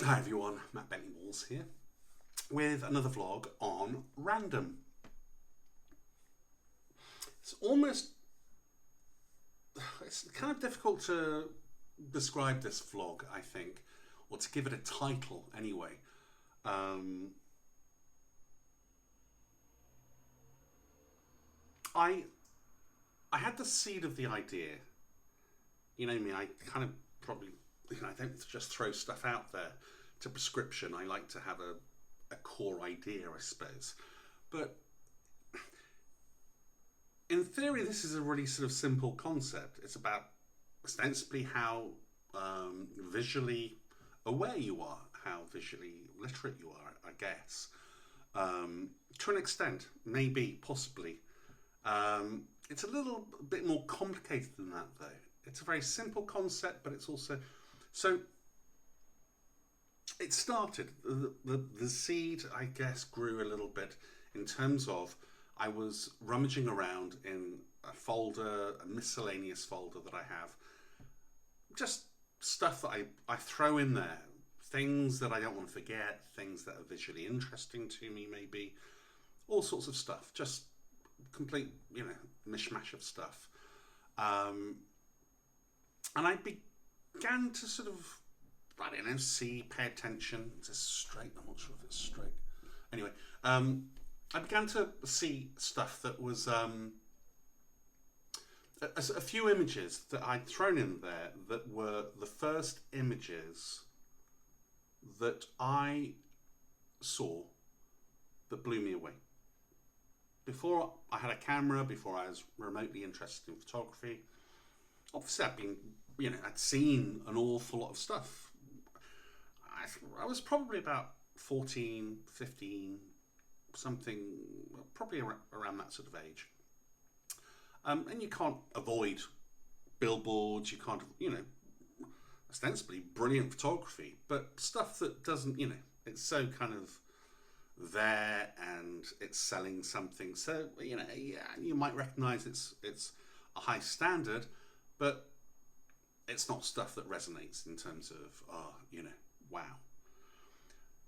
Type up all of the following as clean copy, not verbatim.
Hi everyone, Matt Bentley-Walls here with another vlog on random. It's kind of difficult to describe this vlog, I think, or to give it a title anyway. I had the seed of the idea. You know me, I kind of probably, I don't just throw stuff out there to prescription. I like to have a core idea, I suppose. But in theory, this is a really sort of simple concept. It's about ostensibly how visually aware you are, how visually literate you are, I guess. To an extent, maybe, possibly. It's a little bit more complicated than that, though. It's a very simple concept, but it's also... So, it started, the seed, I guess, grew a little bit in terms of I was rummaging around in a folder, a miscellaneous folder that I have. Just stuff that I throw in there. Things that I don't want to forget, things that are visually interesting to me, maybe. All sorts of stuff. Just complete, mishmash of stuff. And I began to sort of, I don't know, pay attention. Is this straight? I'm not sure if it's straight. Anyway, I began to see stuff that was a few images that I'd thrown in there that were the first images that I saw that blew me away. Before I had a camera, before I was remotely interested in photography, obviously I'd been, I'd seen an awful lot of stuff. I was probably about 14, 15, something, probably around that sort of age. And you can't avoid billboards, you can't, ostensibly brilliant photography, but stuff that doesn't, it's so kind of there and it's selling something. So, yeah, you might recognize it's a high standard, but it's not stuff that resonates in terms of, wow.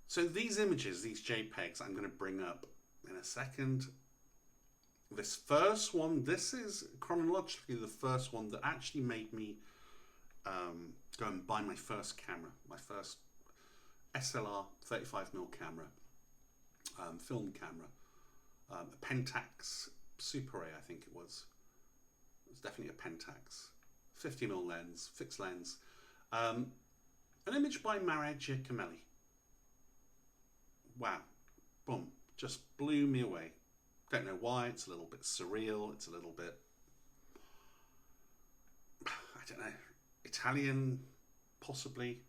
So these images, these JPEGs, I'm going to bring up in a second. This first one, this is chronologically the first one that actually made me go and buy my first camera, my first SLR 35mm camera, film camera, a Pentax Super A, I think it was. It was definitely a Pentax, 50mm lens, fixed lens. An image by Mario Giacomelli. Wow, boom, just blew me away. Don't know why, it's a little bit surreal, it's a little bit, I don't know, Italian, possibly,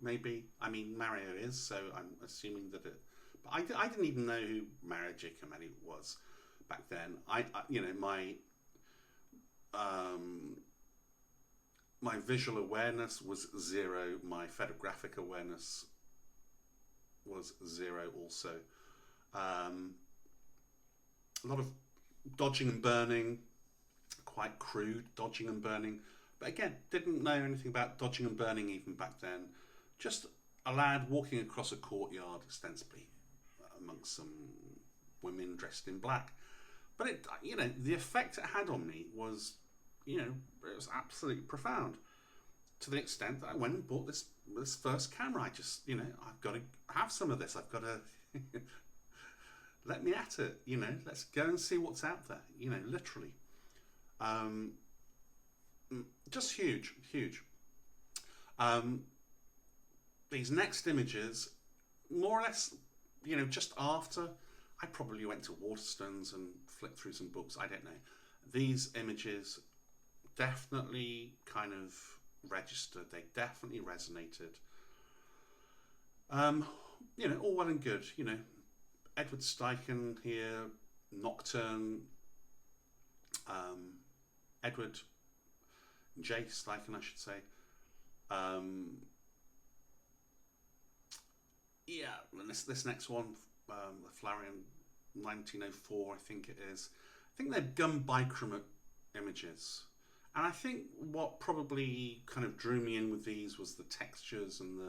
maybe. I mean, Mario is, so I'm assuming that it, but I didn't even know who Mario Giacomelli was back then. My visual awareness was zero, my photographic awareness was zero also. A lot of dodging and burning, quite crude dodging and burning. But again, didn't know anything about dodging and burning even back then. Just a lad walking across a courtyard, ostensibly, amongst some women dressed in black. But it, the effect it had on me was, it was absolutely profound. To the extent that I went and bought this first camera. I just, I've got to have some of this. I've got to let me at it. Let's go and see what's out there. Literally, just huge. These next images, more or less, just after I probably went to Waterstones and flicked through some books. I don't know. These images definitely kind of registered. They definitely resonated. All well and good. Edward Steichen here, Nocturne. Edward J. Steichen, I should say. Yeah, and this next one, the Flarion 1904, I think it is. I think they're gun bichromate images. And I think what probably kind of drew me in with these was the textures and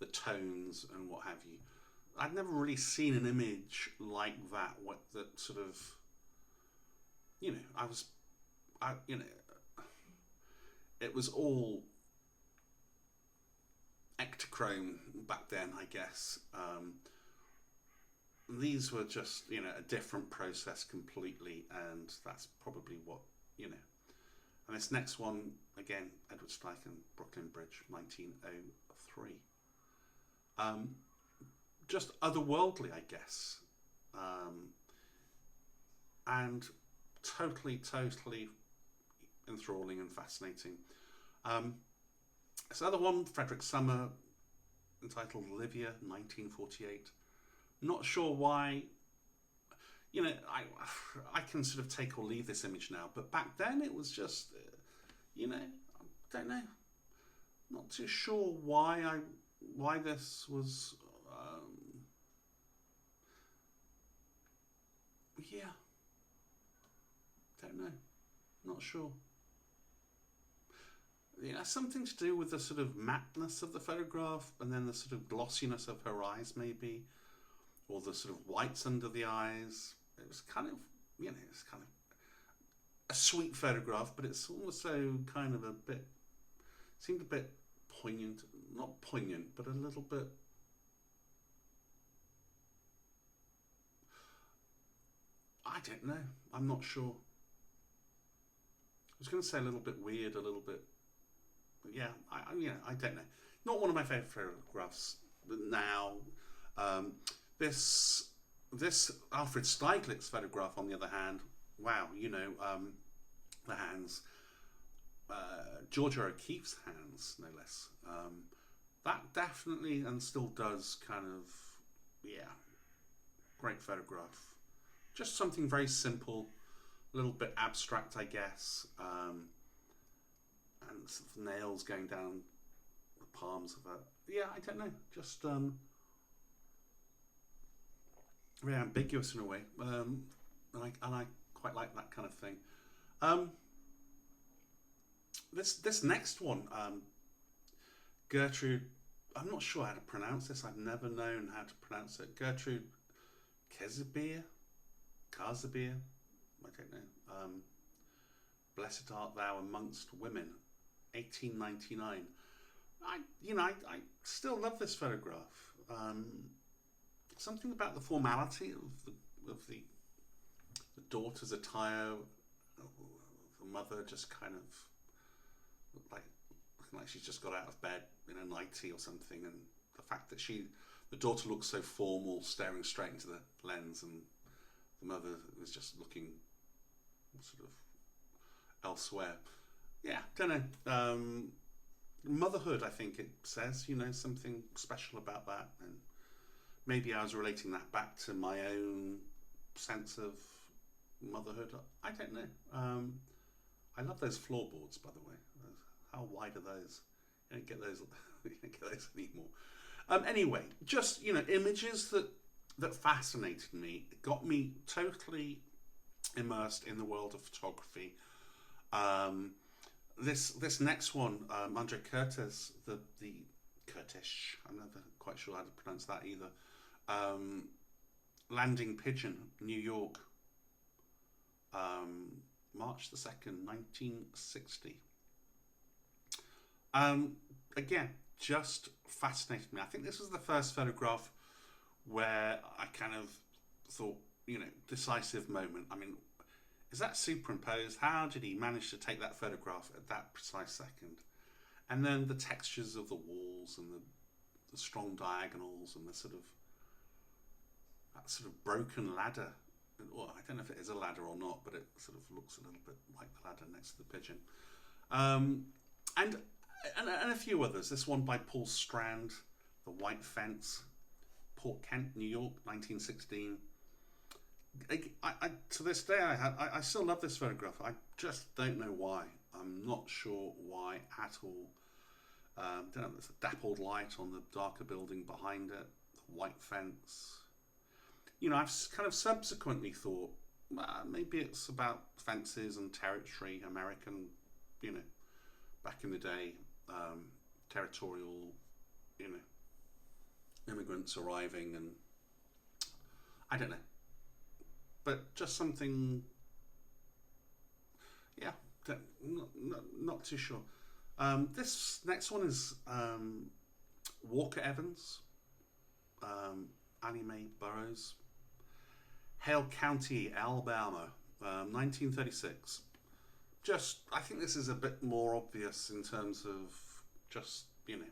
the tones and what have you. I'd never really seen an image like that. That sort of, you know, you know, it was all Ektachrome back then, I guess. These were just, you know, a different process completely, and that's probably what, you know. And this next one, again, Edward Steichen, Brooklyn Bridge, 1903. Just otherworldly, I guess. And totally enthralling and fascinating. This other one, Frederick Summer, entitled Livia, 1948. Not sure why, you know, I can sort of take or leave this image now, but back then it was just, you know, I don't know, not too sure why this was, yeah, don't know, not sure. Yeah, something to do with the sort of mattness of the photograph, and then the sort of glossiness of her eyes, maybe, or the sort of whites under the eyes. It was kind of, you know, it's kind of a sweet photograph, but it's also kind of a bit, seemed a bit poignant, not poignant, but a little bit, I don't know, I'm not sure. I was going to say a little bit weird, a little bit, yeah, I don't know. Not one of my favourite photographs now. This Alfred Stieglitz's photograph, on the other hand, wow, you know, the hands, Georgia O'Keeffe's hands, no less. That definitely and still does kind of, yeah, great photograph. Just something very simple, a little bit abstract, I guess. And sort of nails going down the palms of her. Yeah, I don't know. Just very ambiguous in a way. And I quite like that kind of thing. This next one, Gertrude, I'm not sure how to pronounce this. I've never known how to pronounce it. Gertrude Casimir, I don't know. Blessed art thou amongst women, 1899. I still love this photograph. Something about the formality of the daughter's attire, the mother just kind of looking like she's just got out of bed in a nightie or something, and the fact that the daughter looks so formal, staring straight into the lens, and the mother is just looking sort of elsewhere. Yeah, don't know. Motherhood, I think it says, you know, something special about that, and maybe I was relating that back to my own sense of motherhood. I don't know. I love those floorboards, by the way. How wide are those? You don't get those. You don't get those anymore. Anyway, just, you know, images that fascinated me, got me totally immersed in the world of photography. This next one, Andre Curtis, the Kurtish, I'm never quite sure how to pronounce that either. Landing Pigeon, New York, March the 2nd, 1960. Again, just fascinated me. I think this was the first photograph where I kind of thought, you know, decisive moment. I mean, is that superimposed? How did he manage to take that photograph at that precise second? And then the textures of the walls and the strong diagonals and that sort of broken ladder. Well, I don't know if it is a ladder or not, but it sort of looks a little bit like the ladder next to the pigeon. And a few others. This one by Paul Strand, The White Fence, Port Kent, New York, 1916. To this day, I still love this photograph. I just don't know why. I'm not sure why at all. Don't know, there's a dappled light on the darker building behind it, the white fence. You know, I've kind of subsequently thought, maybe it's about fences and territory, American, you know, back in the day, territorial, you know, immigrants arriving, and I don't know, but just something, yeah, not too sure. This next one is Walker Evans, Annie Mae Burroughs, Hale County, Alabama, 1936. Just, I think this is a bit more obvious in terms of just, you know,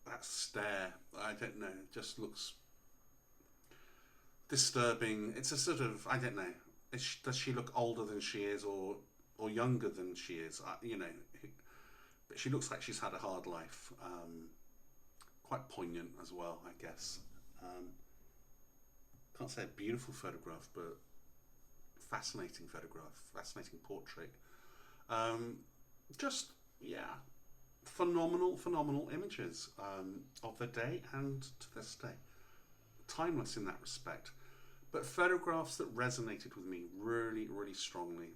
that stare, I don't know, just looks disturbing. It's a sort of, I don't know, does she look older than she is, or younger than she is? You know, but she looks like she's had a hard life. Quite poignant as well, I guess. Can't say a beautiful photograph, but fascinating photograph, fascinating portrait. Just, yeah, phenomenal images of the day and to this day. Timeless in that respect. But photographs that resonated with me really, really strongly.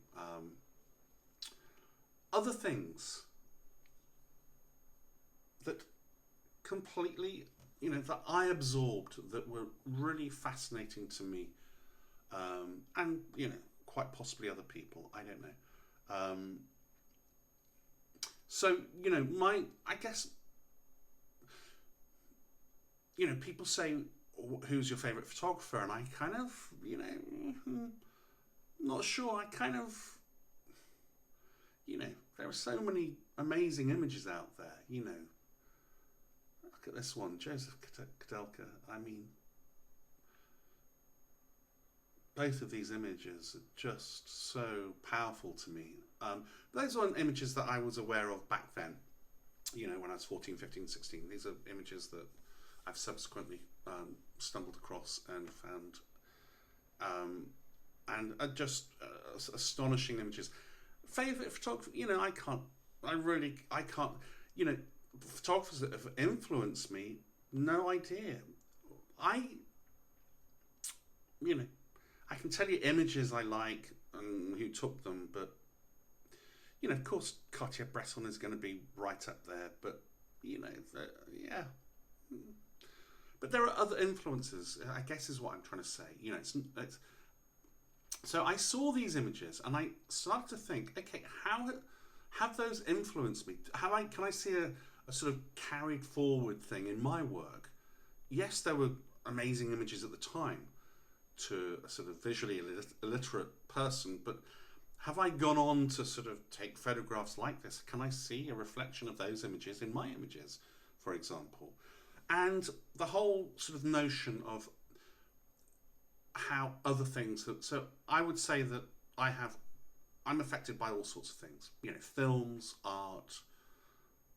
Other things that completely, you know, that I absorbed, that were really fascinating to me, and, you know, quite possibly other people, I don't know. So, you know, I guess, you know, people say, who's your favourite photographer? And I kind of, you know, not sure. I kind of, you know, there are so many amazing images out there, you know. Look at this one, Joseph Kudelka. I mean, both of these images are just so powerful to me. Those aren't images that I was aware of back then, you know, when I was 14, 15, 16. These are images that I've subsequently stumbled across and found, and are just astonishing images. Favourite photographer, you know, I can't, you know, photographers that have influenced me, no idea. You know, I can tell you images I like and who took them, but, you know, of course, Cartier-Bresson is going to be right up there, but, you know, yeah. But there are other influences, I guess is what I'm trying to say. You know, it's so I saw these images and I started to think, okay, how have those influenced me? Can I see a sort of carried forward thing in my work? Yes, there were amazing images at the time to a sort of visually illiterate person, but have I gone on to sort of take photographs like this? Can I see a reflection of those images in my images, for example? And the whole sort of notion of how other things, so I would say that I'm affected by all sorts of things, you know, films, art,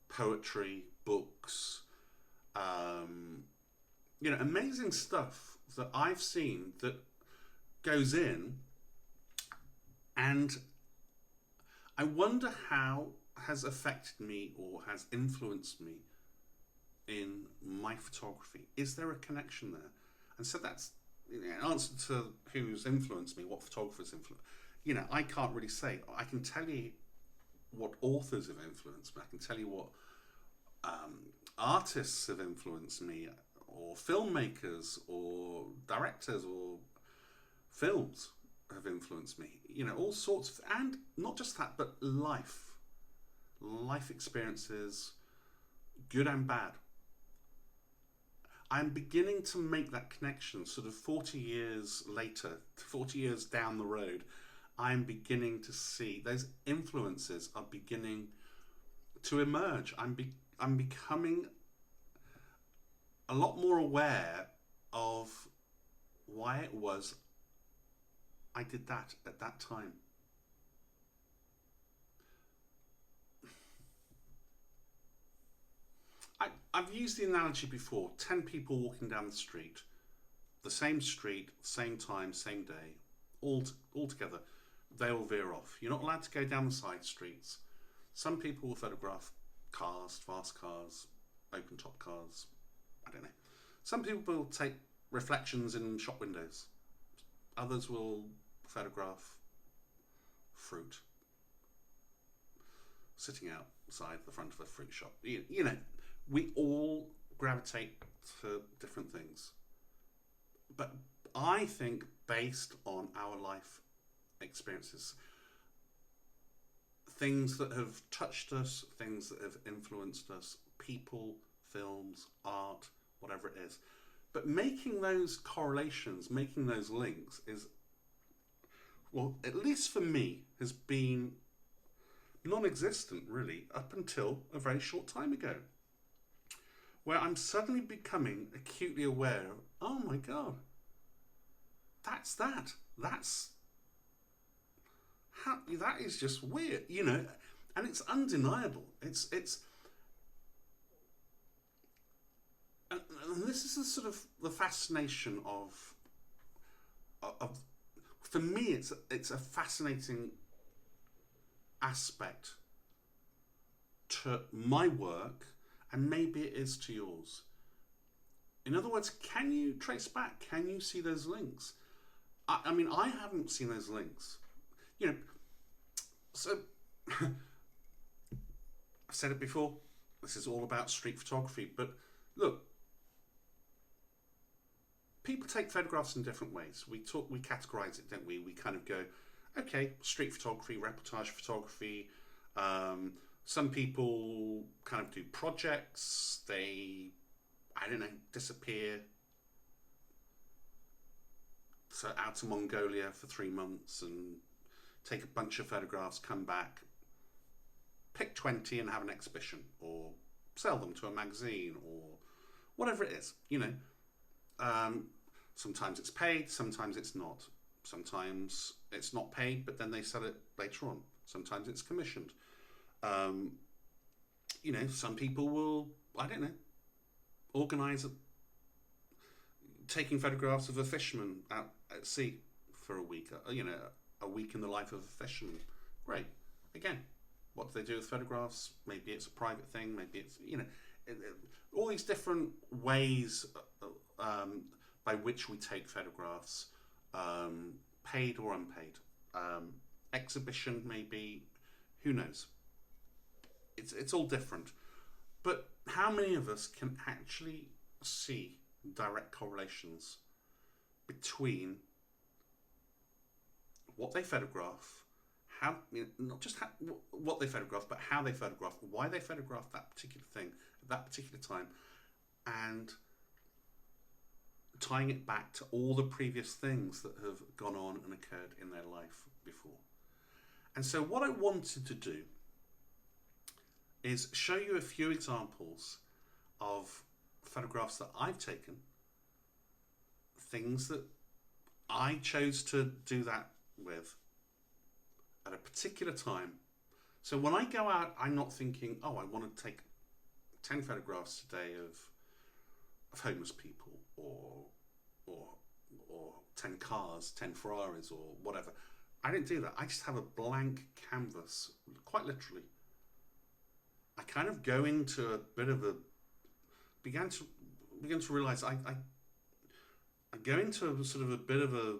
poetry, books, you know, amazing stuff that I've seen that goes in, and I wonder how has affected me or has influenced me in my photography. Is there a connection there? And so that's, you know, an answer to who's influenced me, what photographers influence. You know, I can't really say. I can tell you what authors have influenced me. I can tell you what artists have influenced me, or filmmakers, or directors, or films have influenced me. You know, all sorts of, and not just that, but life experiences, good and bad. I'm beginning to make that connection sort of 40 years later, 40 years down the road. I'm beginning to see those influences are beginning to emerge. I'm becoming a lot more aware of why it was I did that at that time. I've used the analogy before, 10 people walking down the street, same time, same day, all together, they will veer off. You're not allowed to go down the side streets. Some people will photograph cars, fast cars, open top cars, I don't know. Some people will take reflections in shop windows. Others will photograph fruit sitting out side, the front of a fruit shop. You know, we all gravitate to different things. But I think based on our life experiences, things that have touched us, things that have influenced us, people, films, art, whatever it is. But making those correlations, making those links is, well, at least for me, has been non-existent really up until a very short time ago, where I'm suddenly becoming acutely aware of, oh my God, that's that. That's how, that is just weird, you know, and it's undeniable. It's and this is a sort of the fascination of for me, it's a fascinating aspect to my work, and maybe it is to yours. In other words, can you trace back? Can you see those links? I mean, I haven't seen those links. You know, so I've said it before, this is all about street photography, but look, people take photographs in different ways. We categorize it, don't we? We kind of go, okay, street photography, reportage photography. Some people kind of do projects. They, I don't know, disappear. So out to Mongolia for 3 months and take a bunch of photographs, come back, pick 20 and have an exhibition, or sell them to a magazine, or whatever it is, you know. Sometimes it's paid, sometimes it's not. Sometimes it's not paid, but then they sell it later on. Sometimes it's commissioned. You know, some people will, I don't know, organise taking photographs of a fisherman out at sea for a week. You know, a week in the life of a fisherman. Great. Again, what do they do with photographs? Maybe it's a private thing. Maybe it's, you know, all these different ways by which we take photographs, paid or unpaid. Exhibition, maybe, who knows? It's all different. But how many of us can actually see direct correlations between what they photograph, how, you know, not just what they photograph, but how they photograph, why they photograph that particular thing at that particular time, and tying it back to all the previous things that have gone on and occurred in their life before. And so what I wanted to do is show you a few examples of photographs that I've taken, things that I chose to do that with at a particular time. So when I go out, I'm not thinking, oh, I want to take 10 photographs today of homeless people, or 10 cars, 10 Ferraris, or whatever. I didn't do that. I just have a blank canvas, quite literally. I kind of go into a bit of a, began to realize I go into a sort of a bit of a,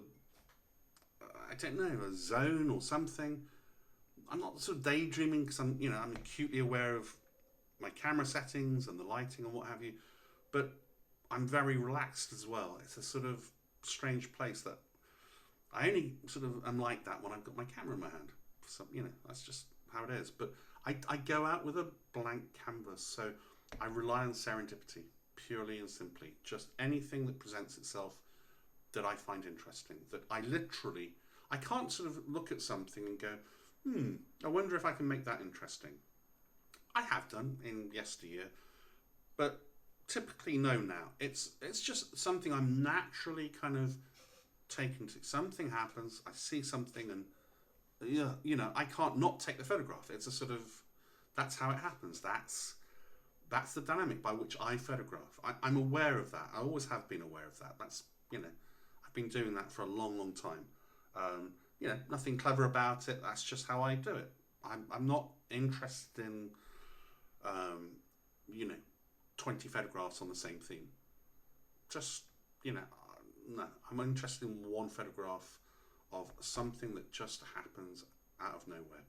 I don't know, a zone or something. I'm not sort of daydreaming because I'm acutely aware of my camera settings and the lighting and what have you, but I'm very relaxed as well. It's a sort of strange place that I only sort of am like that when I've got my camera in my hand. So, you know, that's just how it is. But I go out with a blank canvas, so I rely on serendipity, purely and simply. Just anything that presents itself that I find interesting, that I can't sort of look at something and go, I wonder if I can make that interesting. I have done in yesteryear, but typically no now. It's just something I'm naturally kind of taken to. Something happens, I see something, and yeah, you know, I can't not take the photograph. It's a sort of, that's how it happens. That's the dynamic by which I photograph. I'm aware of that. I always have been aware of that. That's, you know, I've been doing that for a long, long time. You know, nothing clever about it. That's just how I do it. I'm not interested in, you know, 20 photographs on the same theme. Just, you know, no. I'm interested in one photograph of something that just happens out of nowhere.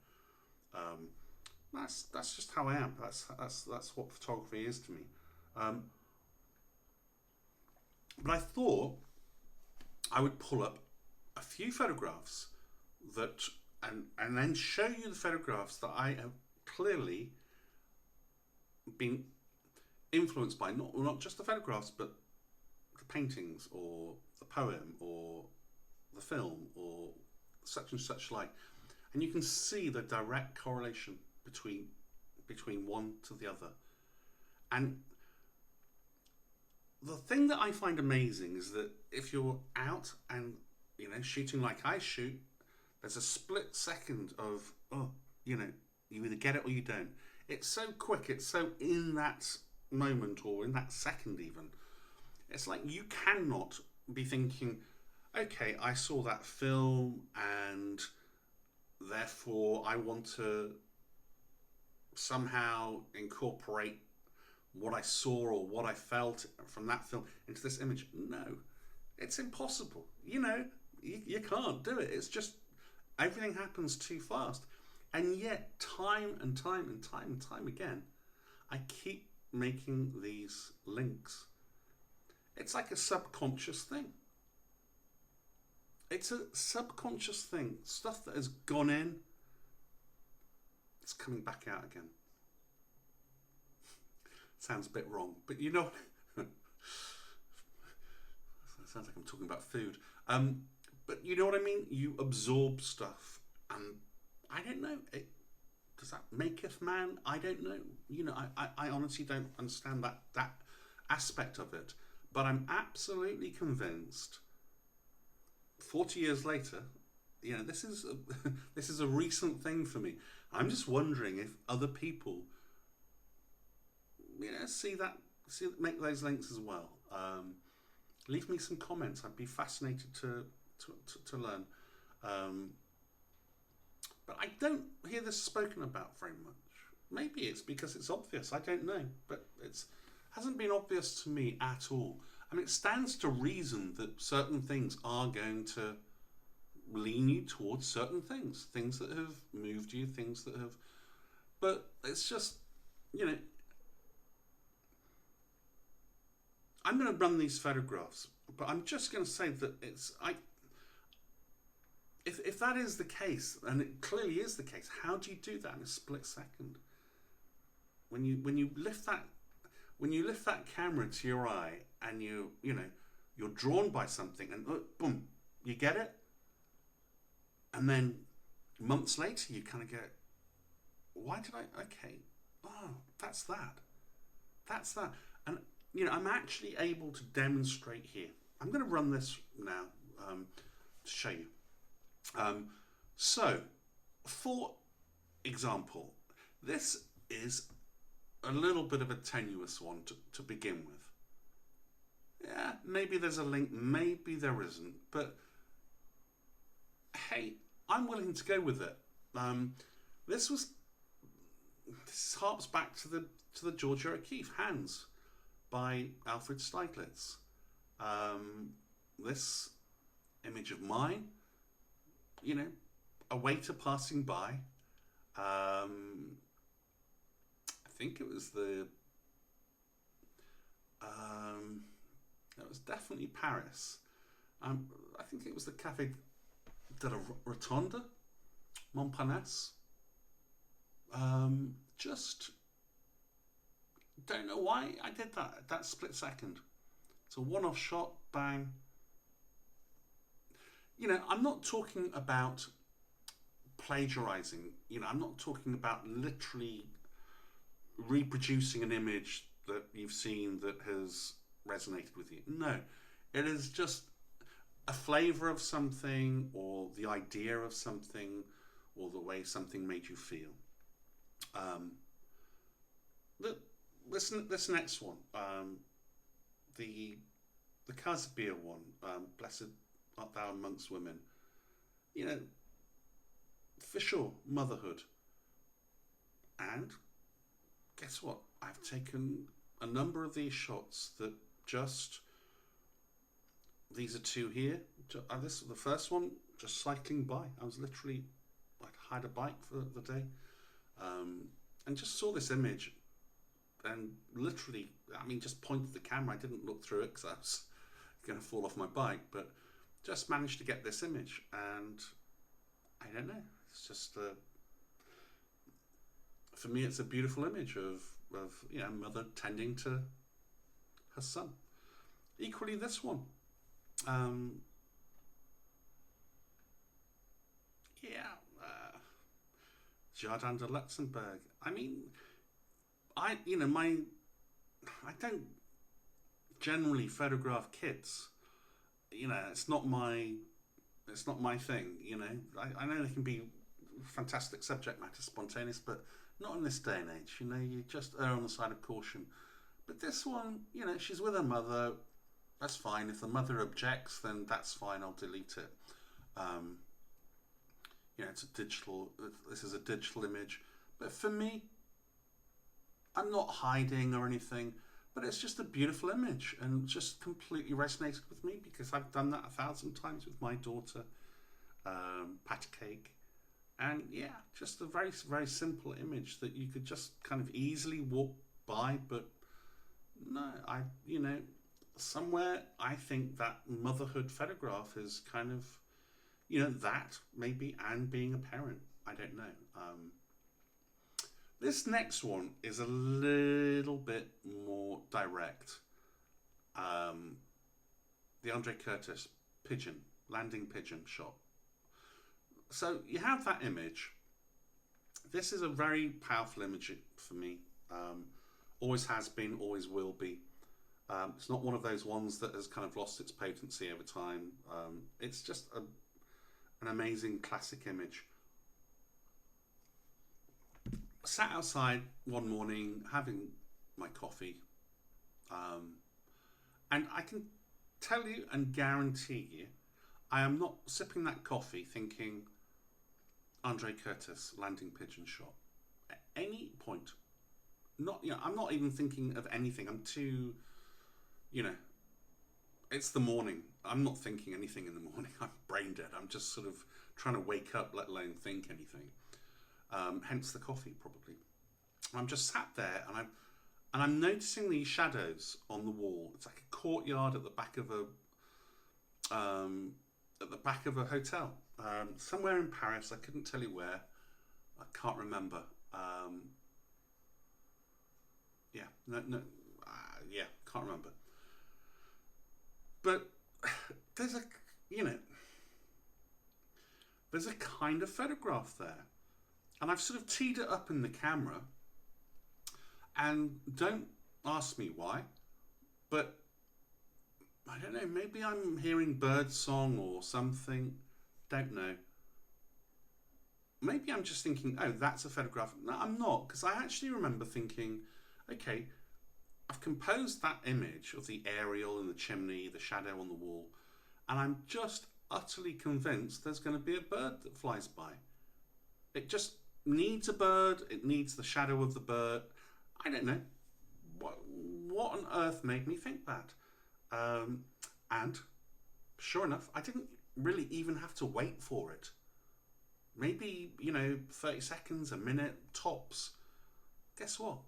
that's just how I am. That's what photography is to me. Um, but I thought I would pull up a few photographs that and then show you the photographs that I have clearly been influenced by, not just the photographs, but the paintings or the poem or the film or such and such like. And you can see the direct correlation between one to the other. And the thing that I find amazing is that if you're out and shooting like I shoot, there's a split second of you either get it or you don't. It's so quick, it's so in that moment or in that second even. It's like you cannot be thinking, okay, I saw that film and therefore I want to somehow incorporate what I saw or what I felt from that film into this image. No, it's impossible. You can't do it. It's just everything happens too fast. And yet time and time again, I keep making these links. It's like a subconscious thing. It's a subconscious thing. Stuff that has gone in, it's coming back out again. Sounds a bit wrong, but it sounds like I'm talking about food. But you know what I mean? You absorb stuff, and I don't know. Does that maketh man? I don't know. I honestly don't understand that aspect of it. But I'm absolutely convinced. 40 years later, this is a recent thing for me. I'm just wondering if other people, make those links as well. Leave me some comments. I'd be fascinated to learn. But I don't hear this spoken about very much. Maybe it's because it's obvious. I don't know, but it hasn't been obvious to me at all. I mean, it stands to reason that certain things are going to lean you towards certain things that have moved you, things that have. But it's just, I'm going to run these photographs, but I'm just going to say that if that is the case, and it clearly is the case, how do you do that in a split second? When you lift that camera to your eye and you're drawn by something and boom, you get it, and then months later you kind of go, why did I? Okay, oh, that's that, and I'm actually able to demonstrate here. I'm going to run this now to show you. So, for example, this is a little bit of a tenuous one to begin with. Yeah, maybe there's a link, maybe there isn't, but hey, I'm willing to go with it. This harps back to the Georgia O'Keeffe Hands by Alfred Stieglitz. This image of mine, a waiter passing by. I think it was it was definitely Paris. I think it was the Café de la Rotonda, Montparnasse. Just don't know why I did that split second. It's a one-off shot, bang. I'm not talking about plagiarizing. I'm not talking about literally reproducing an image that you've seen that has resonated with you. No, it is just a flavor of something or the idea of something or the way something made you feel. This next one, the Casimir one, Blessed Art Thou Amongst Women. For sure, motherhood. And guess what? I've taken a number of these shots that these are two here. This the first one, just cycling by. I had a bike for the day. and just saw this image, and literally, I mean, just pointed the camera. I didn't look through it because I was going to fall off my bike, but just managed to get this image, and I don't know. It's just for me, it's a beautiful image of mother tending to her son. Equally, this one, Jardin de Luxembourg. I mean, I don't generally photograph kids. It's not my thing. I know they can be fantastic subject matter, spontaneous, but not in this day and age. You just err on the side of caution. But this one, she's with her mother. That's fine. If the mother objects, then that's fine. I'll delete it. It's a digital. This is a digital image. But for me, I'm not hiding or anything. But it's just a beautiful image, and just completely resonated with me because I've done that 1,000 times with my daughter, Pat Cake. And yeah, just a very, very simple image that you could just kind of easily walk by. But no, somewhere I think that motherhood photograph is kind of, that maybe, and being a parent. I don't know. This next one is a little bit more direct. The Andre Curtis pigeon, landing pigeon shot. So you have that image. This is a very powerful image for me. Always has been, always will be. It's not one of those ones that has kind of lost its potency over time. It's just an amazing classic image. Sat outside one morning having my coffee, and I can tell you and guarantee you, I am not sipping that coffee thinking Andre Curtis landing pigeon shot at any point. Not, I'm not even thinking of anything. I'm too, it's the morning. I'm not thinking anything in the morning. I'm brain dead. I'm just sort of trying to wake up, let alone think anything. Hence the coffee, probably. I'm just sat there, and I'm noticing these shadows on the wall. It's like a courtyard at the back of a hotel, somewhere in Paris. I couldn't tell you where. I can't remember. Can't remember. But there's a kind of photograph there. And I've sort of teed it up in the camera, and don't ask me why, but I don't know, maybe I'm hearing bird song or something, don't know. Maybe I'm just thinking, oh, that's a photograph. No, I'm not, because I actually remember thinking, okay, I've composed that image of the aerial and the chimney, the shadow on the wall, and I'm just utterly convinced there's going to be a bird that flies by. It just needs a bird, it needs the shadow of the bird. I don't know. What on earth made me think that? And sure enough, I didn't really even have to wait for it. Maybe, 30 seconds, a minute, tops. Guess what?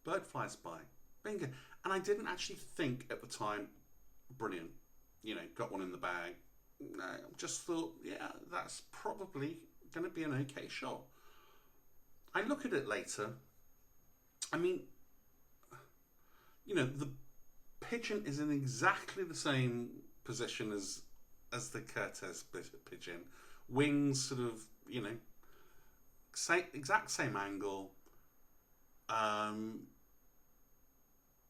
Bird flies by. Bingo. And I didn't actually think at the time, brilliant, got one in the bag. No, just thought, yeah, that's probably going to be an okay shot. I look at it later. I mean, the pigeon is in exactly the same position as the Curtis pigeon. Wings sort of, exact same angle.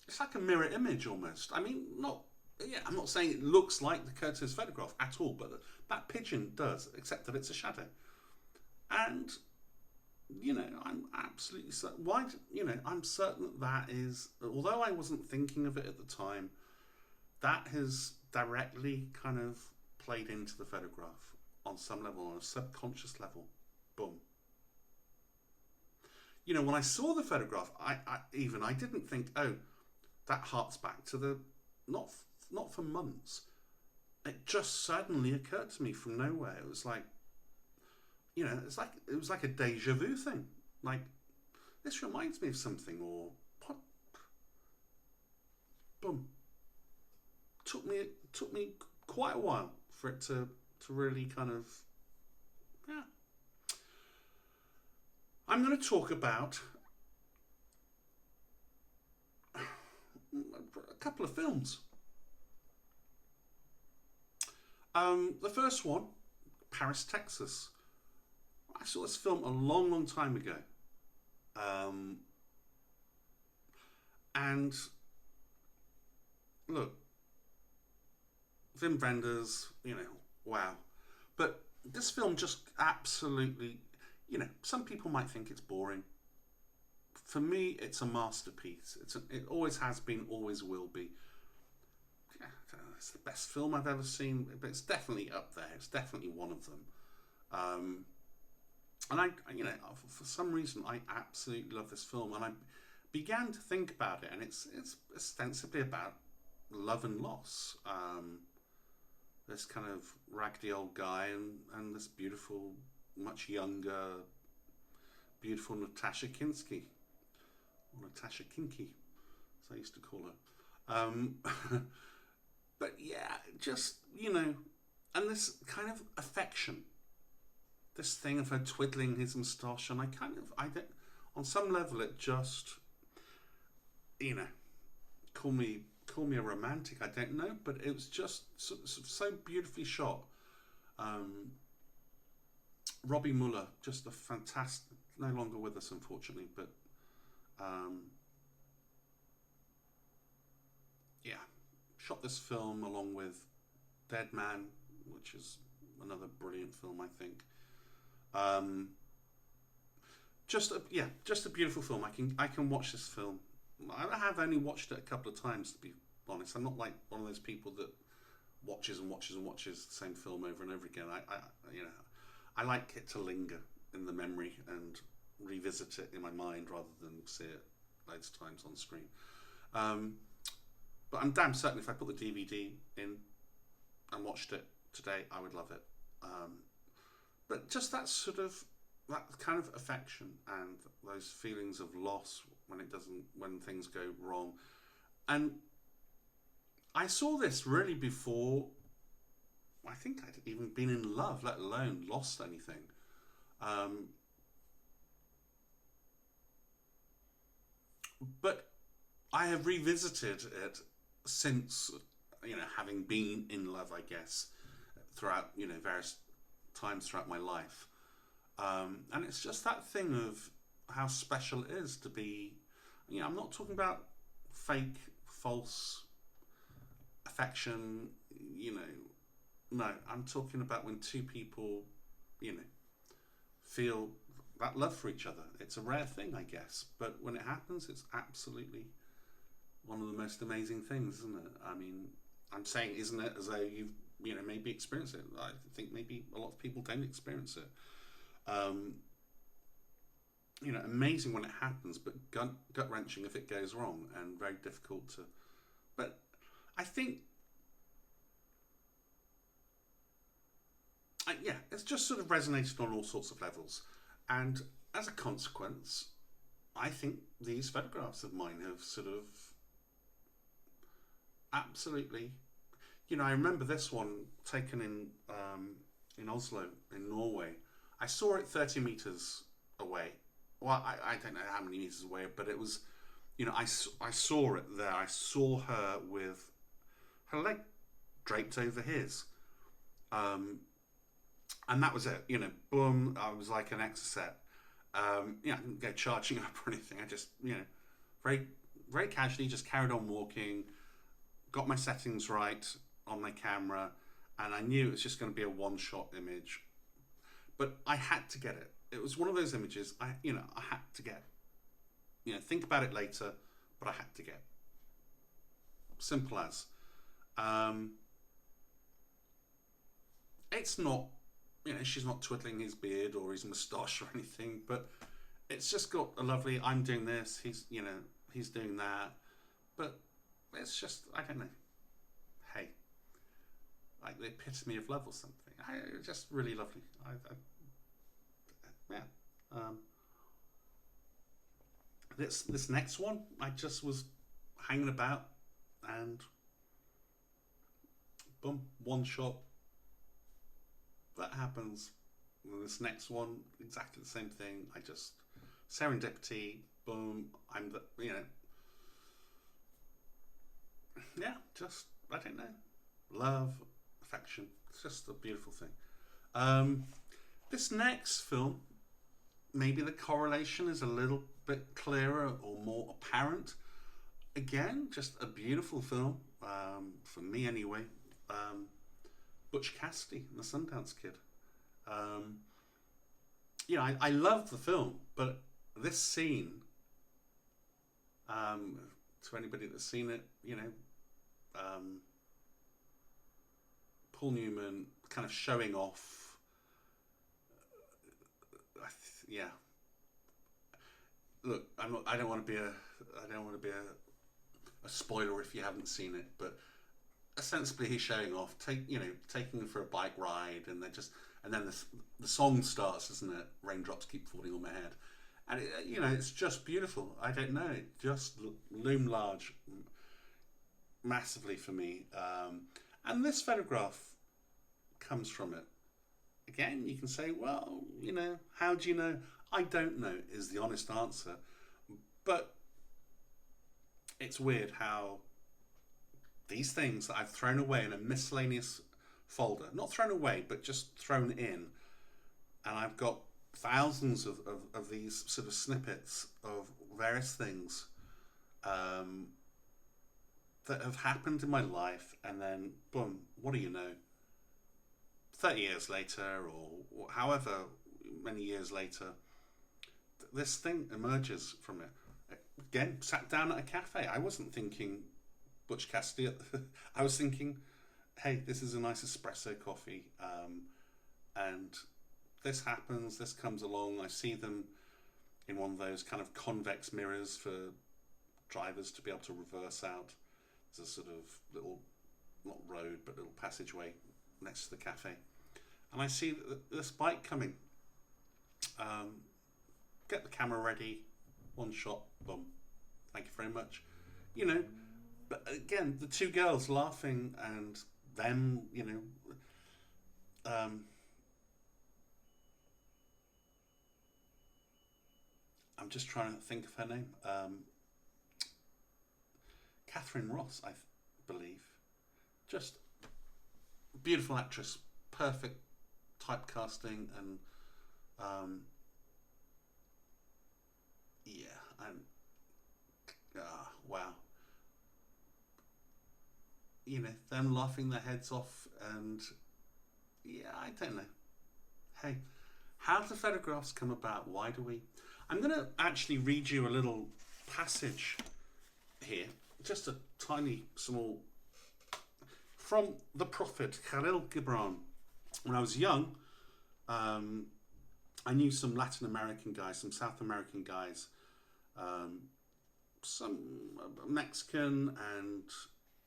It's like a mirror image almost. I mean, I'm not saying it looks like the Curtis photograph at all, but that pigeon does, except that it's a shadow. And I'm absolutely certain. I'm certain that is, although I wasn't thinking of it at the time, that has directly kind of played into the photograph on some level, on a subconscious level. Boom. When I saw the photograph, I didn't think, oh, that harks back to the not for months. It just suddenly occurred to me from nowhere. It was like, it was like a deja vu thing. Like, this reminds me of something, or what? Boom. Took me quite a while for it to really kind of, yeah. I'm going to talk about a couple of films. The first one, Paris, Texas. I saw this film a long, long time ago. And look, Wim Wenders, wow. But this film just absolutely, some people might think it's boring. For me, it's a masterpiece. It always has been, always will be. Yeah, it's the best film I've ever seen, but it's definitely up there. It's definitely one of them. And I, for some reason, I absolutely love this film, and I began to think about it, and it's ostensibly about love and loss. This kind of raggedy old guy and this beautiful, much younger, beautiful Natasha Kinski, or Natasha Kinky, as I used to call her. But yeah, just, and this kind of affection, this thing of her twiddling his moustache, and I think, on some level, it just, call me a romantic, I don't know, but it was just so beautifully shot. Robbie Muller, just a fantastic, no longer with us unfortunately, but yeah, shot this film along with Dead Man, which is another brilliant film, I think. Just a beautiful film. I can watch this film. I have only watched it a couple of times, to be honest. I'm not like one of those people that watches and watches and watches the same film over and over again. I like it to linger in the memory and revisit it in my mind rather than see it loads of times on screen. But I'm damn certain if I put the DVD in and watched it today, I would love it. But just that kind of affection and those feelings of loss when things go wrong. And I saw this really before I think I'd even been in love, let alone lost anything. But I have revisited it since, having been in love, I guess, throughout, various times throughout my life. And it's just that thing of how special it is to be, I'm not talking about fake, false affection, no, I'm talking about when two people, feel that love for each other. It's a rare thing, I guess, but when it happens, it's absolutely one of the most amazing things, isn't it? I mean, I'm saying isn't it as though you've, maybe experienced it. I think maybe a lot of people don't experience it. Amazing when it happens, but gut-wrenching if it goes wrong, and very difficult to... But I think... it's just sort of resonated on all sorts of levels. And as a consequence, I think these photographs of mine have sort of absolutely... I remember this one taken in Oslo, in Norway. I saw it 30 meters away. Well, I don't know how many meters away, but it was, I saw it there. I saw her with her leg draped over his. And that was it, boom, I was like an exocet. I didn't go charging up or anything. I just, very, very casually just carried on walking, got my settings right on my camera, and I knew it was just going to be a one-shot image. But I had to get it. It was one of those images I had to get. Think about it later, but I had to get. Simple as. It's not, she's not twiddling his beard or his moustache or anything, but it's just got a lovely, I'm doing this, he's doing that. But it's just, I don't know. Hey, like the epitome of love or something. Just really lovely. Yeah. This next one, I just was hanging about, and boom, one shot. That happens. And this next one, exactly the same thing. I just serendipity. Boom. I'm the yeah. Just I don't know. Love, affection. It's just a beautiful thing. This next film, maybe the correlation is a little bit clearer or more apparent. Again, just a beautiful film, for me anyway. Butch Cassidy and the Sundance Kid. I love the film, but this scene, to anybody that's seen it, Paul Newman kind of showing off. Yeah. Look, I don't want to be a spoiler if you haven't seen it, but ostensibly he's showing off, taking them for a bike ride, and then the song starts, doesn't it? Raindrops keep falling on my head, and it's just beautiful. I don't know, it just loomed large, massively for me. And this photograph comes from it. Again, you can say, well, how do you know? I don't know is the honest answer, but it's weird how these things that I've thrown away in a miscellaneous folder, not thrown away, but just thrown in, and I've got thousands of these sort of snippets of various things that have happened in my life, and then boom, what do you know? 30 years later, or however many years later, this thing emerges from it. Again, sat down at a cafe. I wasn't thinking Butch Cassidy. I was thinking, hey, this is a nice espresso coffee, and this happens. This comes along. I see them in one of those kind of convex mirrors for drivers to be able to reverse out. There's a sort of little, not road, but little passageway next to the cafe, and I see this bike coming. Get the camera ready, one shot, boom. Thank you very much. But again, the two girls laughing and them, I'm just trying to think of her name. Catherine Ross, I believe. Just beautiful actress, perfect typecasting, and wow. Them laughing their heads off, and I don't know. Hey, how do photographs come about? Why do we? I'm going to actually read you a little passage here, just a tiny, small, from the prophet Khalil Gibran. When I was young, I knew some Latin American guys, some South American guys, some Mexican, and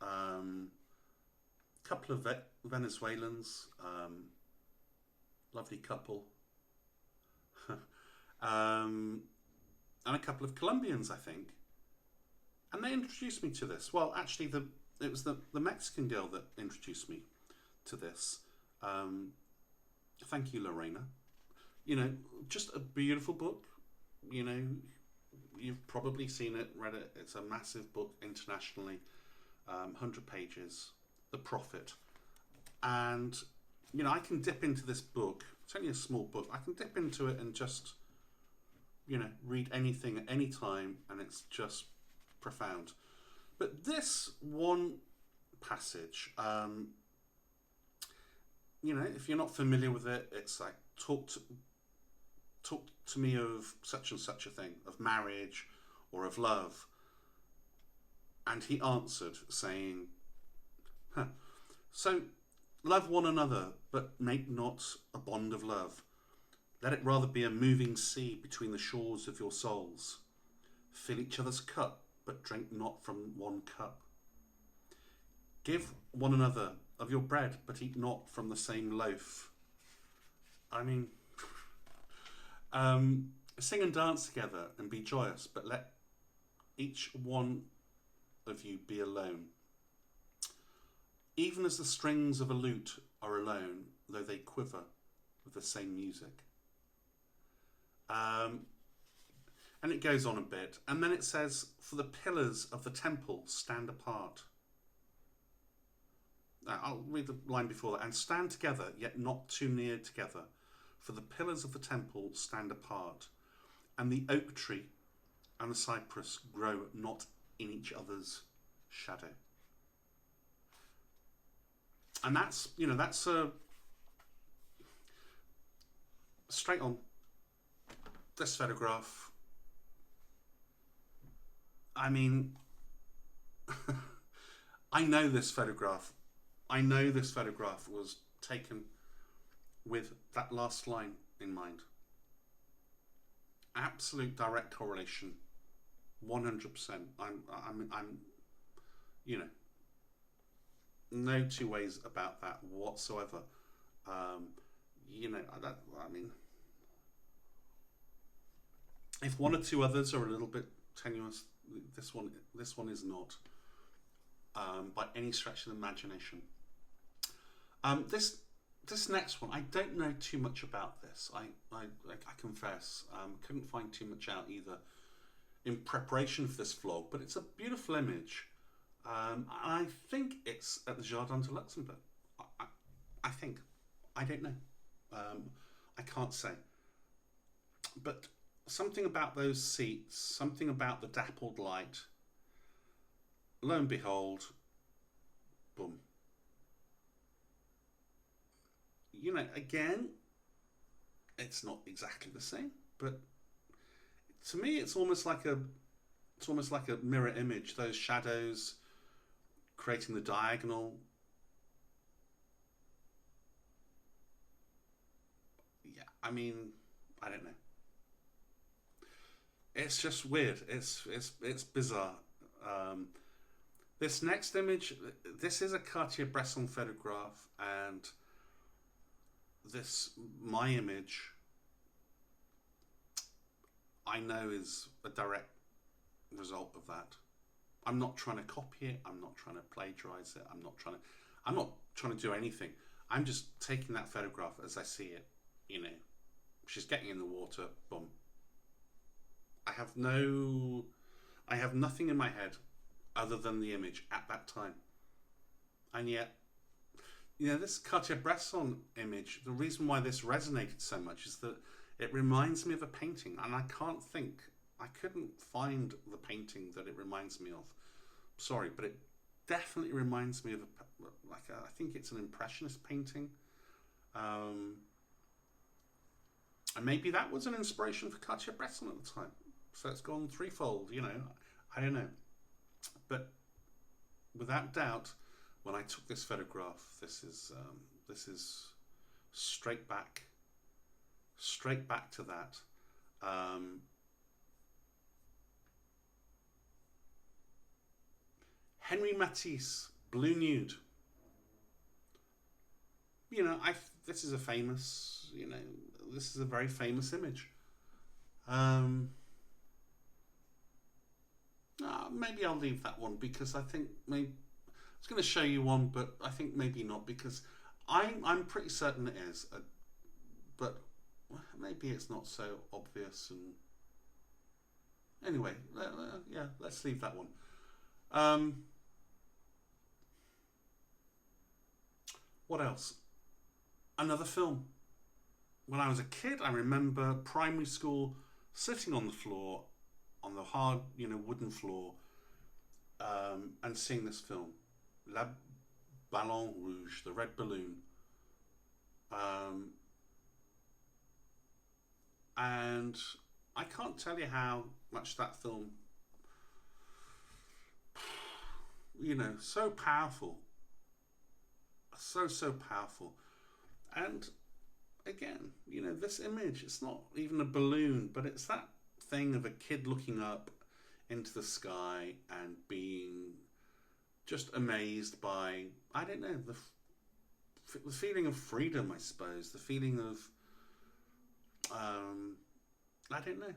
a couple of Venezuelans, lovely couple, and a couple of Colombians, I think. And they introduced me to this. Well, actually, it was the Mexican girl that introduced me to this. Thank you, Lorena. Just a beautiful book. You've probably seen it, read it. It's a massive book internationally, 100 pages, The Prophet. And, I can dip into this book. It's only a small book. I can dip into it and just, read anything at any time, and it's just profound. But this one passage, if you're not familiar with it, it's like, talk to me of such and such a thing, of marriage or of love. And he answered, saying, so love one another, but make not a bond of love. Let it rather be a moving sea between the shores of your souls. Fill each other's cup, but drink not from one cup. Give one another of your bread, but eat not from the same loaf. I mean, sing and dance together and be joyous, but let each one of you be alone, even as the strings of a lute are alone, though they quiver with the same music. And it goes on a bit, and then it says, for the pillars of the temple stand apart. Now, I'll read the line before that. And stand together, yet not too near together, for the pillars of the temple stand apart, and the oak tree and the cypress grow not in each other's shadow. And that's, you know, that's a straight on. This photograph, I mean, I know this photograph was taken with that last line in mind. Absolute direct correlation, 100%. I'm, you know, no two ways about that whatsoever. You know, I mean, if one or two others are a little bit tenuous, this one is not, by any stretch of the imagination. This next one, I don't know too much about this. I confess, couldn't find too much out either in preparation for this vlog, but it's a beautiful image. I think it's at the Jardin de Luxembourg. I think. I don't know. I can't say. But something about those seats, something about the dappled light, lo and behold, boom. You know, again, it's not exactly the same, but to me, it's almost like a mirror image. Those shadows creating the diagonal. Yeah, I mean, I don't know. It's just weird. It's bizarre. This next image, this is a Cartier-Bresson photograph, and my image, I know is a direct result of that. I'm not trying to copy it. I'm not trying to plagiarize it. I'm not trying to do anything. I'm just taking that photograph as I see it. You know, she's getting in the water. Boom. I have nothing in my head other than the image at that time. And yet, you know, this Cartier-Bresson image, the reason why this resonated so much is that it reminds me of a painting, and I couldn't find the painting that it reminds me of. Sorry, but it definitely reminds me of I think it's an Impressionist painting. And maybe that was an inspiration for Cartier-Bresson at the time. So it's gone threefold, you know, I don't know. But without doubt, when I took this photograph, this is straight back to that. Henri Matisse, Blue Nude. You know, this is a very famous image. Maybe I'll leave that one, because I think maybe I was going to show you one, but I think maybe not, because I'm pretty certain it is. But maybe it's not so obvious. And anyway, yeah, let's leave that one. What else? Another film. When I was a kid, I remember primary school, sitting on the floor, on the hard, you know, wooden floor, and seeing this film, La Ballon Rouge, the Red Balloon. And I can't tell you how much that film, you know, so powerful. So powerful. And again, you know, this image, it's not even a balloon, but it's that thing of a kid looking up into the sky and being just amazed by, I don't know, the feeling of freedom, I suppose, the feeling of, I don't know,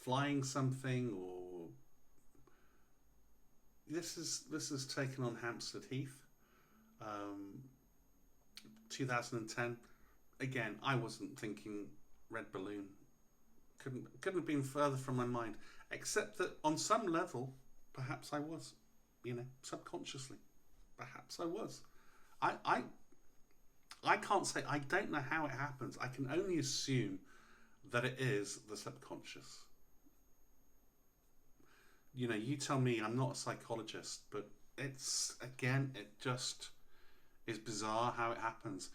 flying something, or this is taken on Hampstead Heath, 2010. Again, I wasn't thinking red balloon. Couldn't have been further from my mind. Except that on some level, perhaps I was, subconsciously, perhaps I was. I can't say. I don't know how it happens. I can only assume that it is the subconscious. You tell me. I'm not a psychologist, but it just is bizarre how it happens.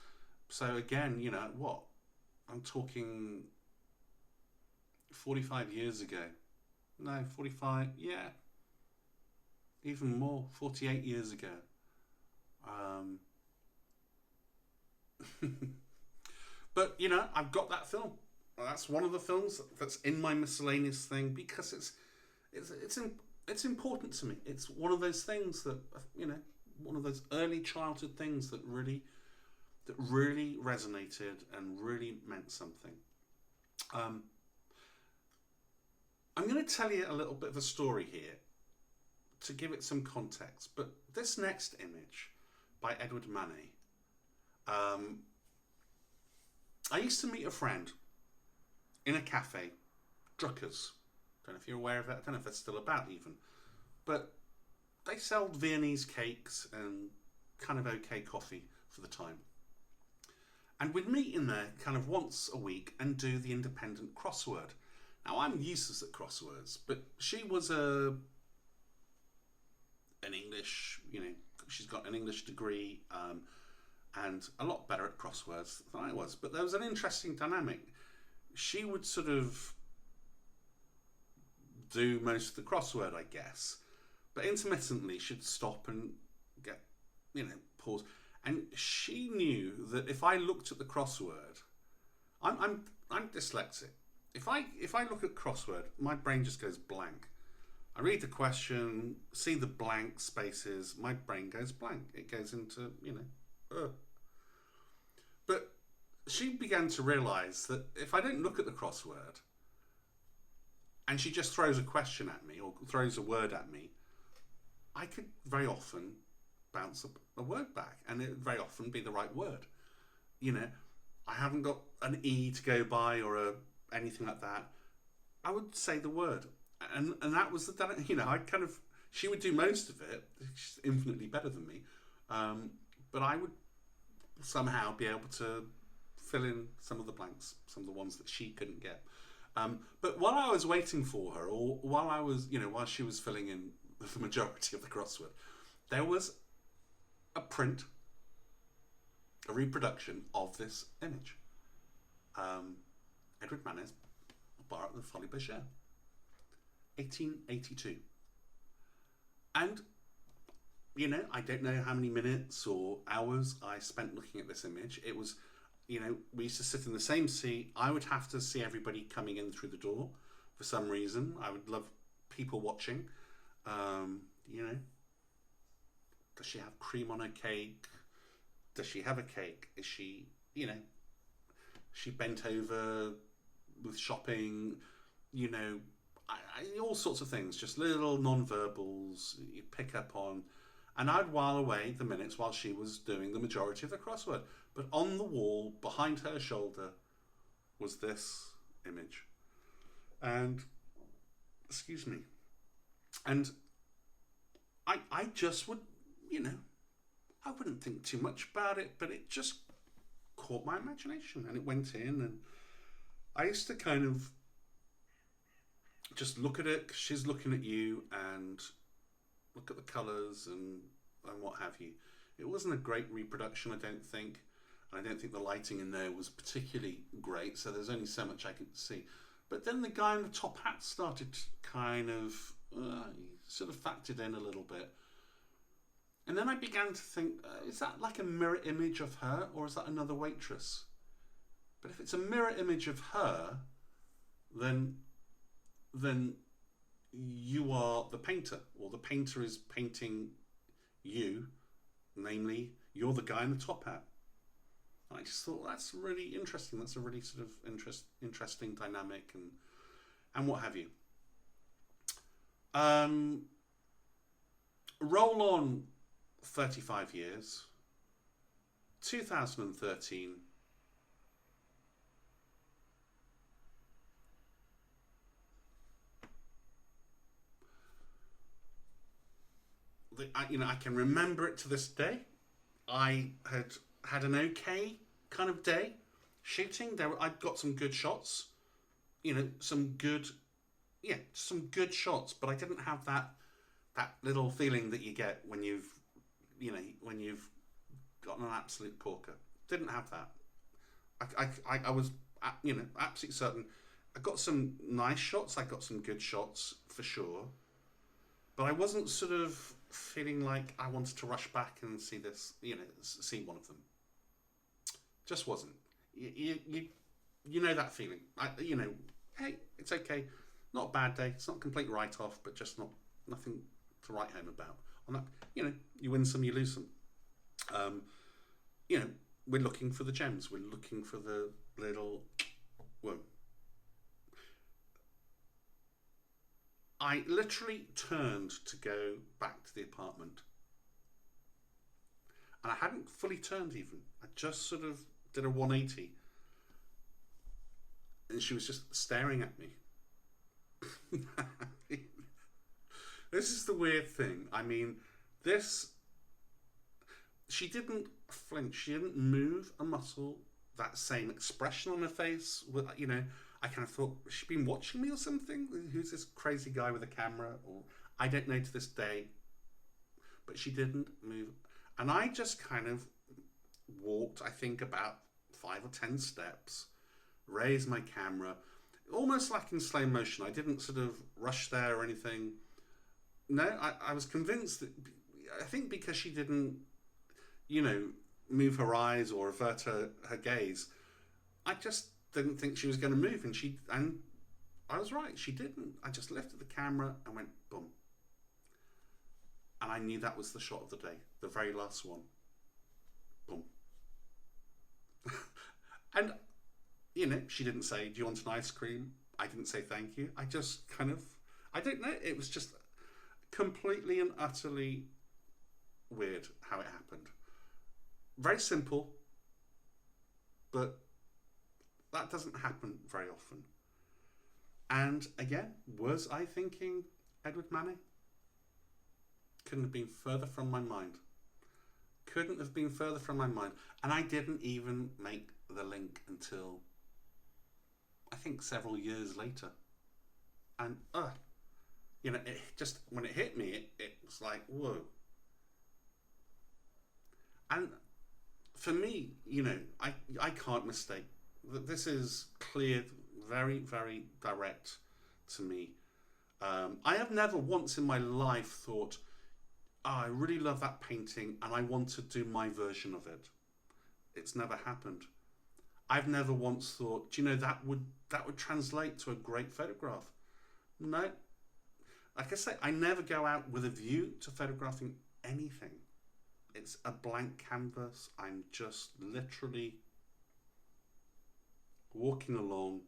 So again, what? I'm talking 45 years ago. No, 45, yeah. Even more, 48 years ago. But, I've got that film. That's one of the films that's in my miscellaneous thing because it's important to me. It's one of those things that, one of those early childhood things that really resonated and really meant something. I'm going to tell you a little bit of a story here to give it some context. But this next image by Edward Manet, I used to meet a friend in a cafe, Drucker's. Don't know if you're aware of it. I don't know if it's still about even. But they sold Viennese cakes and kind of okay coffee for the time. And we'd meet in there kind of once a week and do the independent crossword. Now, I'm useless at crosswords, but she was an English, she's got an English degree and a lot better at crosswords than I was. But there was an interesting dynamic. She would sort of do most of the crossword, I guess. But intermittently, she'd stop and get, pause. And she knew that if I looked at the crossword, I'm dyslexic. If I look at crossword, my brain just goes blank. I read the question, see the blank spaces, my brain goes blank. It goes into, But she began to realise that if I don't look at the crossword and she just throws a question at me or throws a word at me, I could very often bounce a word back and it would very often be the right word. I haven't got an E to go by or anything like that. I would say the word. And that was she would do most of it. She's infinitely better than me. But I would somehow be able to fill in some of the blanks, some of the ones that she couldn't get. But while I was waiting for her, or while I was, while she was filling in the majority of the crossword, there was a print, a reproduction of this image. Edward Manet's Bar at the Folies Bergère, 1882. And, I don't know how many minutes or hours I spent looking at this image. It was, we used to sit in the same seat. I would have to see everybody coming in through the door for some reason. I would love people watching. Does she have cream on her cake? Does she have a cake? Is she, she bent over with shopping? All sorts of things, just little non-verbals you pick up on. And I'd while away the minutes while she was doing the majority of the crossword. But on the wall, behind her shoulder, was this image. And, excuse me. And I just would, I wouldn't think too much about it, but it just caught my imagination. And it went in, and I used to kind of just look at it, 'cause she's looking at you, and look at the colours and what have you. It wasn't a great reproduction, I don't think. And I don't think the lighting in there was particularly great, so there's only so much I could see. But then the guy in the top hat started to kind of, sort of factored in a little bit. And then I began to think, is that like a mirror image of her, or is that another waitress? But if it's a mirror image of her, then you are the painter, or the painter is painting you, namely, you're the guy in the top hat. And I just thought, that's really interesting. That's a really sort of interesting dynamic and what have you. Roll on 35 years, 2013. I can remember it to this day. I had an okay kind of day shooting. I'd got some good shots, some good, some good shots. But I didn't have that little feeling that you get when you've gotten an absolute corker. Didn't have that. I was absolutely certain. I got some nice shots. I got some good shots for sure. But I wasn't sort of feeling like I wanted to rush back and see this, see one of them. Just wasn't. You know that feeling. Hey, it's okay. Not a bad day. It's not a complete write-off, but just nothing to write home about. On that, you win some, you lose some. We're looking for the gems. We're looking for the little. Whoa. I literally turned to go back to the apartment. And I hadn't fully turned even. I just sort of did a 180. And she was just staring at me. This is the weird thing. I mean, she didn't flinch. She didn't move a muscle. That same expression on her face. I kind of thought, has she been watching me or something? Who's this crazy guy with a camera? Or I don't know to this day. But she didn't move. And I just kind of walked, I think, about 5 or 10 steps, raised my camera, almost like in slow motion. I didn't sort of rush there or anything. No, I was convinced that, I think because she didn't, move her eyes or avert her gaze, I just didn't think she was going to move, and I was right, she didn't. I just lifted the camera and went boom, and I knew that was the shot of the day, the very last one. Boom. And she didn't say, do you want an ice cream? I didn't say thank you. I just I don't know, it was just completely and utterly weird how it happened. Very simple, but that doesn't happen very often. And again, was I thinking Edward Manning? Couldn't have been further from my mind. Couldn't have been further from my mind. And I didn't even make the link until, I think, several years later. And, it just, when it hit me, it was like, whoa. And for me, I can't mistake. This is clear, very, very direct to me. I have never once in my life thought, I really love that painting and I want to do my version of it. It's never happened. I've never once thought, that would translate to a great photograph. No. Like I say, I never go out with a view to photographing anything. It's a blank canvas. I'm just literally walking along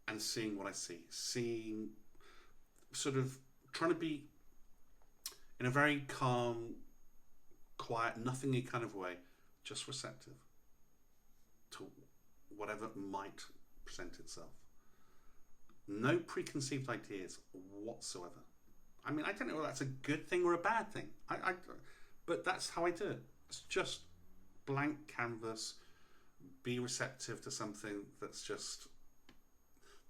and seeing what I see. Sort of trying to be in a very calm, quiet, nothingy kind of way, just receptive to whatever might present itself. No preconceived ideas whatsoever. I mean, I don't know whether that's a good thing or a bad thing. But that's how I do it. It's just blank canvas. Be receptive to something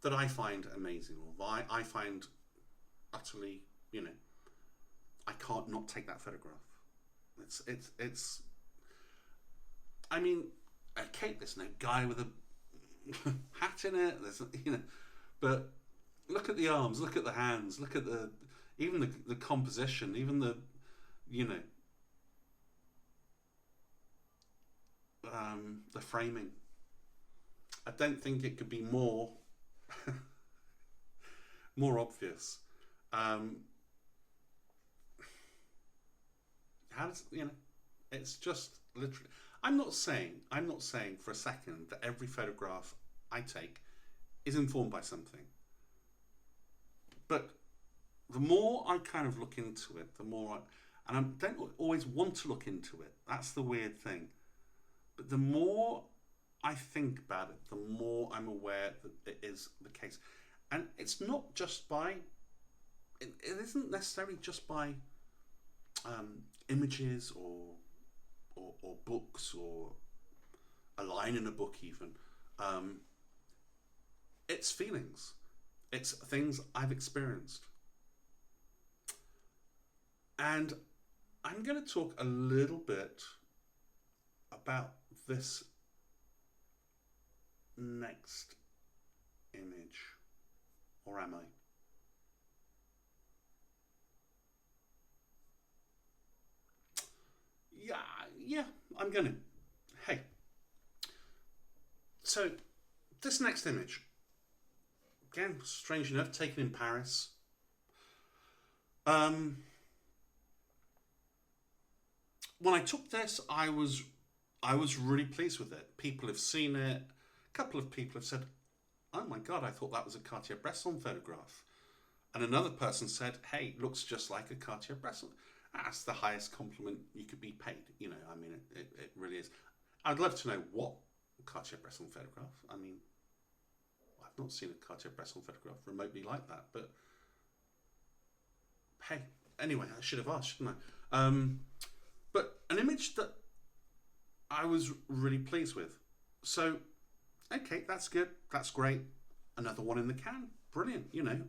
that I find amazing, or I find utterly, I can't not take that photograph. It's. I mean, okay, there's no guy with a hat in it. There's, but look at the arms, look at the hands, look at even the composition, even the, the framing. I don't think it could be more obvious. How does it's just literally. I'm not saying for a second that every photograph I take is informed by something, but the more I kind of look into it, the more and I don't always want to look into it. That's the weird thing. But the more I think about it, the more I'm aware that it is the case. And it's not just by, it isn't necessarily just by images or books or a line in a book even. It's feelings. It's things I've experienced. And I'm going to talk a little bit about this next image. Or am I? Yeah, I'm going to. Hey. So, this next image, again, strange enough, taken in Paris. When I took this, I was really pleased with it. People have seen it. A couple of people have said, "Oh my God, I thought that was a Cartier-Bresson photograph," and another person said, "Hey, looks just like a Cartier-Bresson." That's the highest compliment you could be paid. You know, I mean, it really is. I'd love to know what Cartier-Bresson photograph. I mean, I've not seen a Cartier-Bresson photograph remotely like that, but hey, anyway, I should have asked, shouldn't I? But an image that I was really pleased with. So, okay, that's good. That's great. Another one in the can. Brilliant, you know.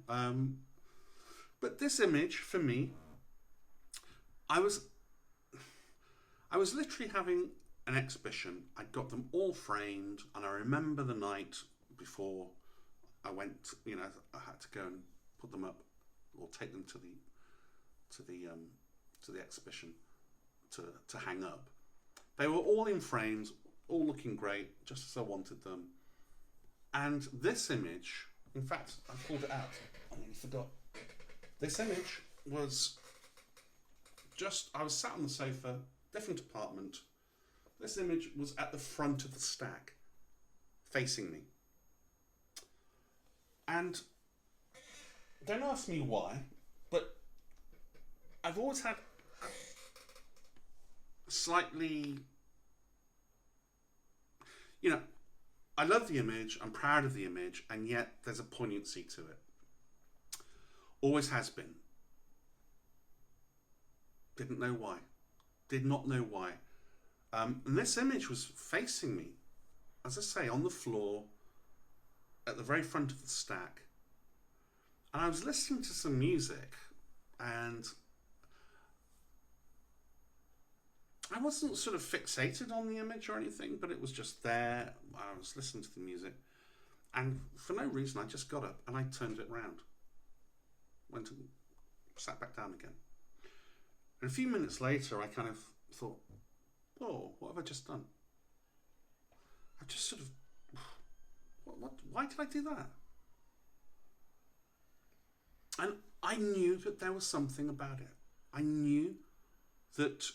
But this image, for me, I was literally having an exhibition. I got them all framed, and I remember the night before I went. You know, I had to go and put them up or take them to the exhibition to hang up. They were all in frames, all looking great, just as I wanted them. And this image, in fact, I pulled it out. I nearly forgot. This image was just, I was sat on the sofa, different apartment. This image was at the front of the stack, facing me. And don't ask me why, but I've always had slightly, you know, I love the image, I'm proud of the image, and yet there's a poignancy to it. Always has been. Didn't know why. Did not know why. And this image was facing me, as I say, on the floor, at the very front of the stack. And I was listening to some music, and I wasn't sort of fixated on the image or anything, but it was just there. I was listening to the music, and for no reason, I just got up and I turned it round. Went and sat back down again. And a few minutes later, I kind of thought, oh, what have I just done? I just sort of, why did I do that? And I knew that there was something about it. I knew that,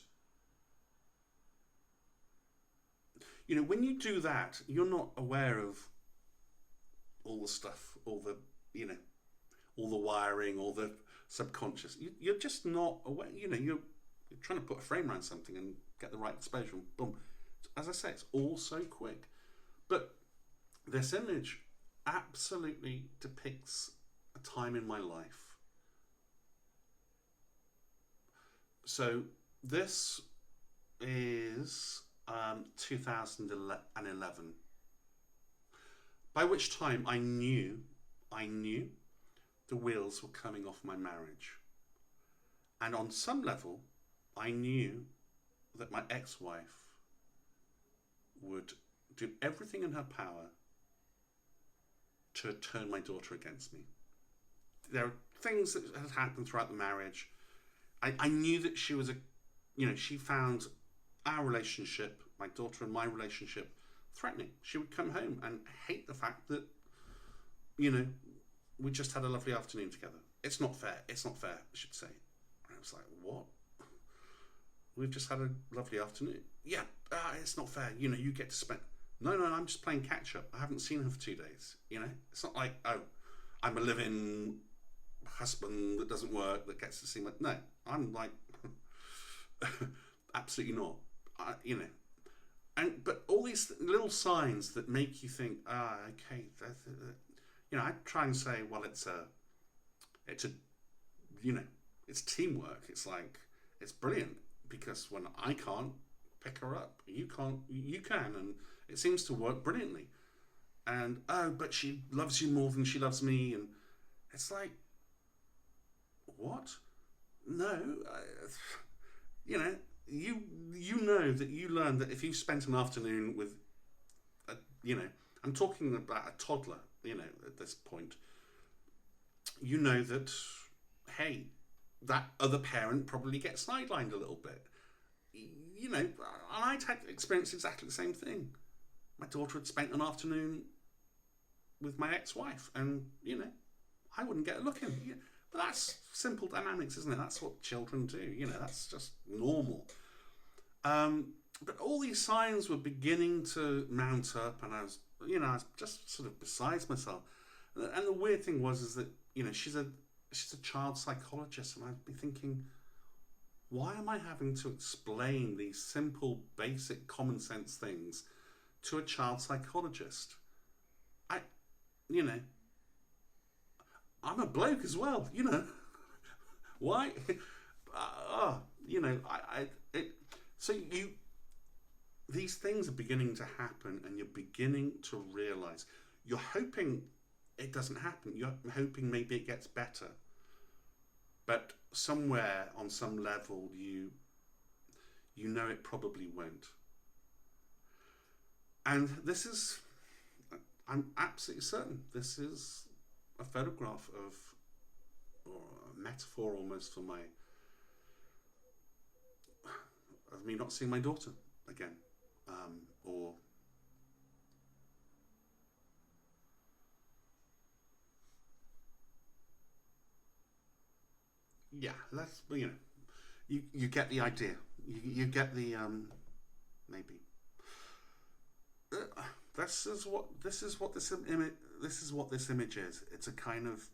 you know, when you do that, you're not aware of all the stuff, all the, you know, all the wiring, all the subconscious. You're just not aware. You know, you're trying to put a frame around something and get the right exposure, and boom. As I say, it's all so quick. But this image absolutely depicts a time in my life. So this is 2011, by which time I knew the wheels were coming off my marriage. And on some level, I knew that my ex-wife would do everything in her power to turn my daughter against me. There are things that had happened throughout the marriage. I knew that she was she found our relationship, my daughter and my relationship, threatening. She would come home and hate the fact that, you know, we just had a lovely afternoon together. It's not fair. It's not fair, I should say. And I was like, what? We've just had a lovely afternoon. Yeah, it's not fair. You know, you get to spend... No, I'm just playing catch up. I haven't seen her for 2 days. You know, it's not like, oh, I'm a living husband that doesn't work that gets to see my. No, I'm like, absolutely not. You know, but all these little signs that make you think, okay, you know, I try and say, well, it's a, you know, it's teamwork. It's like, it's brilliant because when I can't pick her up, you can, and it seems to work brilliantly. And oh, but she loves you more than she loves me, and it's like, what? No, you know, you know that you learned that if you spent an afternoon with, you know, I'm talking about a toddler, you know, at this point, you know that, hey, that other parent probably gets sidelined a little bit. You know, and I'd had experienced exactly the same thing. My daughter had spent an afternoon with my ex-wife, and you know, I wouldn't get a look in. Yeah, but that's simple dynamics, isn't it? That's what children do. You know, that's just normal. But all these signs were beginning to mount up, and I was just sort of besides myself. And the weird thing is that, you know, she's a child psychologist, and I'd be thinking, why am I having to explain these simple, basic, common sense things to a child psychologist? You know, I'm a bloke as well, you know. Why? You know, these things are beginning to happen, and you're beginning to realize, you're hoping it doesn't happen. You're hoping maybe it gets better. But somewhere on some level, you know it probably won't. And this is, I'm absolutely certain, this is a photograph of, or a metaphor almost for of me not seeing my daughter again, or yeah, let's, you know, you get the idea. You get the maybe. This is what this image is. It's a kind of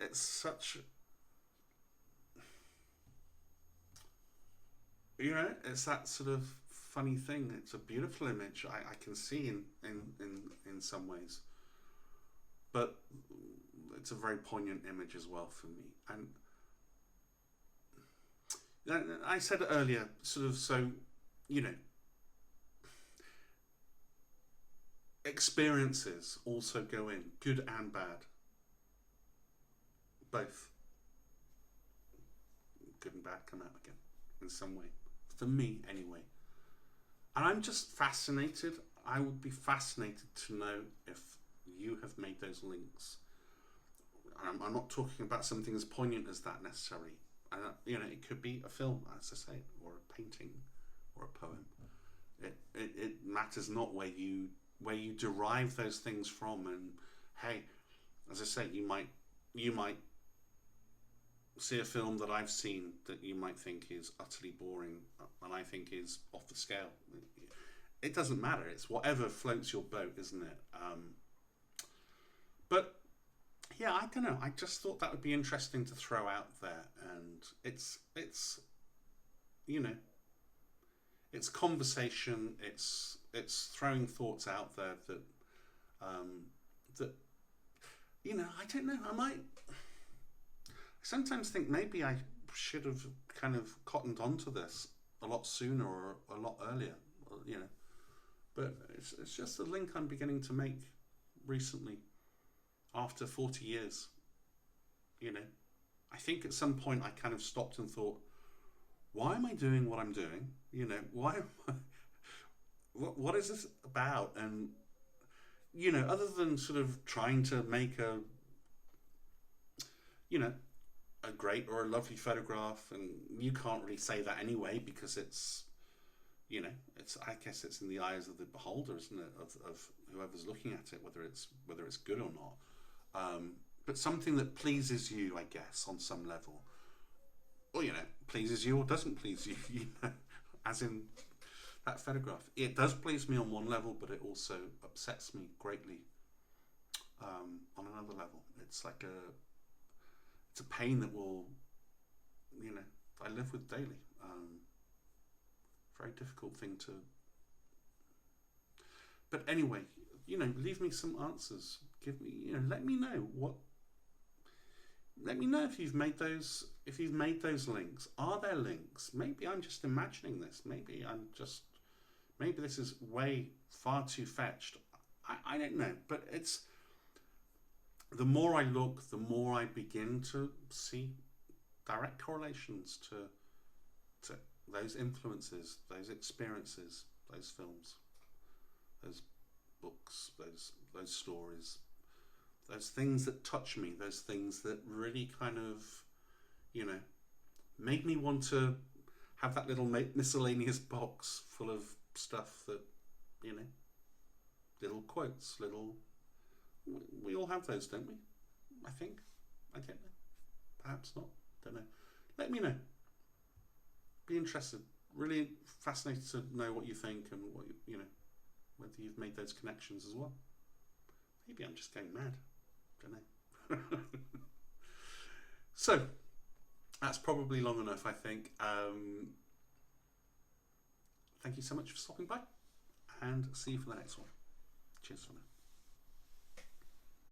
it's such, you know, it's that sort of funny thing. It's a beautiful image. I can see in some ways, but it's a very poignant image as well for me. And I said earlier, sort of, so, you know, experiences also go in, good and bad, both. Good and bad come out again in some way, for me anyway. And I'm just fascinated. I would be fascinated to know if you have made those links. I'm not talking about something as poignant as that necessarily. You know, it could be a film, as I say, or a painting, or a poem. It matters not where you derive those things from. And hey, as I say, you might see a film that I've seen that you might think is utterly boring, and I think is off the scale. It doesn't matter. It's whatever floats your boat, isn't it? But yeah, I don't know. I just thought that would be interesting to throw out there, and it's you know, it's conversation. It's throwing thoughts out there that you know, I don't know. I sometimes think maybe I should have kind of cottoned onto this a lot sooner or a lot earlier, you know. But it's just a link I'm beginning to make recently, after 40 years. You know, I think at some point I kind of stopped and thought, why am I doing what I'm doing? You know, why am I, what is this about? And, you know, other than sort of trying to make a, you know, a great or a lovely photograph, and you can't really say that anyway, because it's, you know, I guess it's in the eyes of the beholder, isn't it, of whoever's looking at it, whether it's good or not. But something that pleases you, I guess, on some level, or, you know, pleases you or doesn't please you, you know, as in that photograph. It does please me on one level, but it also upsets me greatly on another level. It's like it's a pain that will, you know, I live with daily. Very difficult thing to. But anyway, you know, leave me some answers. Give me, you know, let me know what. Let me know if you've made those. If you've made those links, are there links? Maybe I'm just imagining this. Maybe this is way far too fetched. I don't know, but it's the more I look, the more I begin to see direct correlations to those influences, those experiences, those films, those books, those stories, those things that touch me, those things that really kind of, you know, make me want to have that little miscellaneous box full of stuff that, you know, little quotes, we all have those, don't we? I think. I don't know. Perhaps not. Don't know. Let me know. Be interested. Really fascinated to know what you think and what you know, whether you've made those connections as well. Maybe I'm just going mad. Don't know. So that's probably long enough, I think. Thank you so much for stopping by, and see you for the next one. Cheers for now.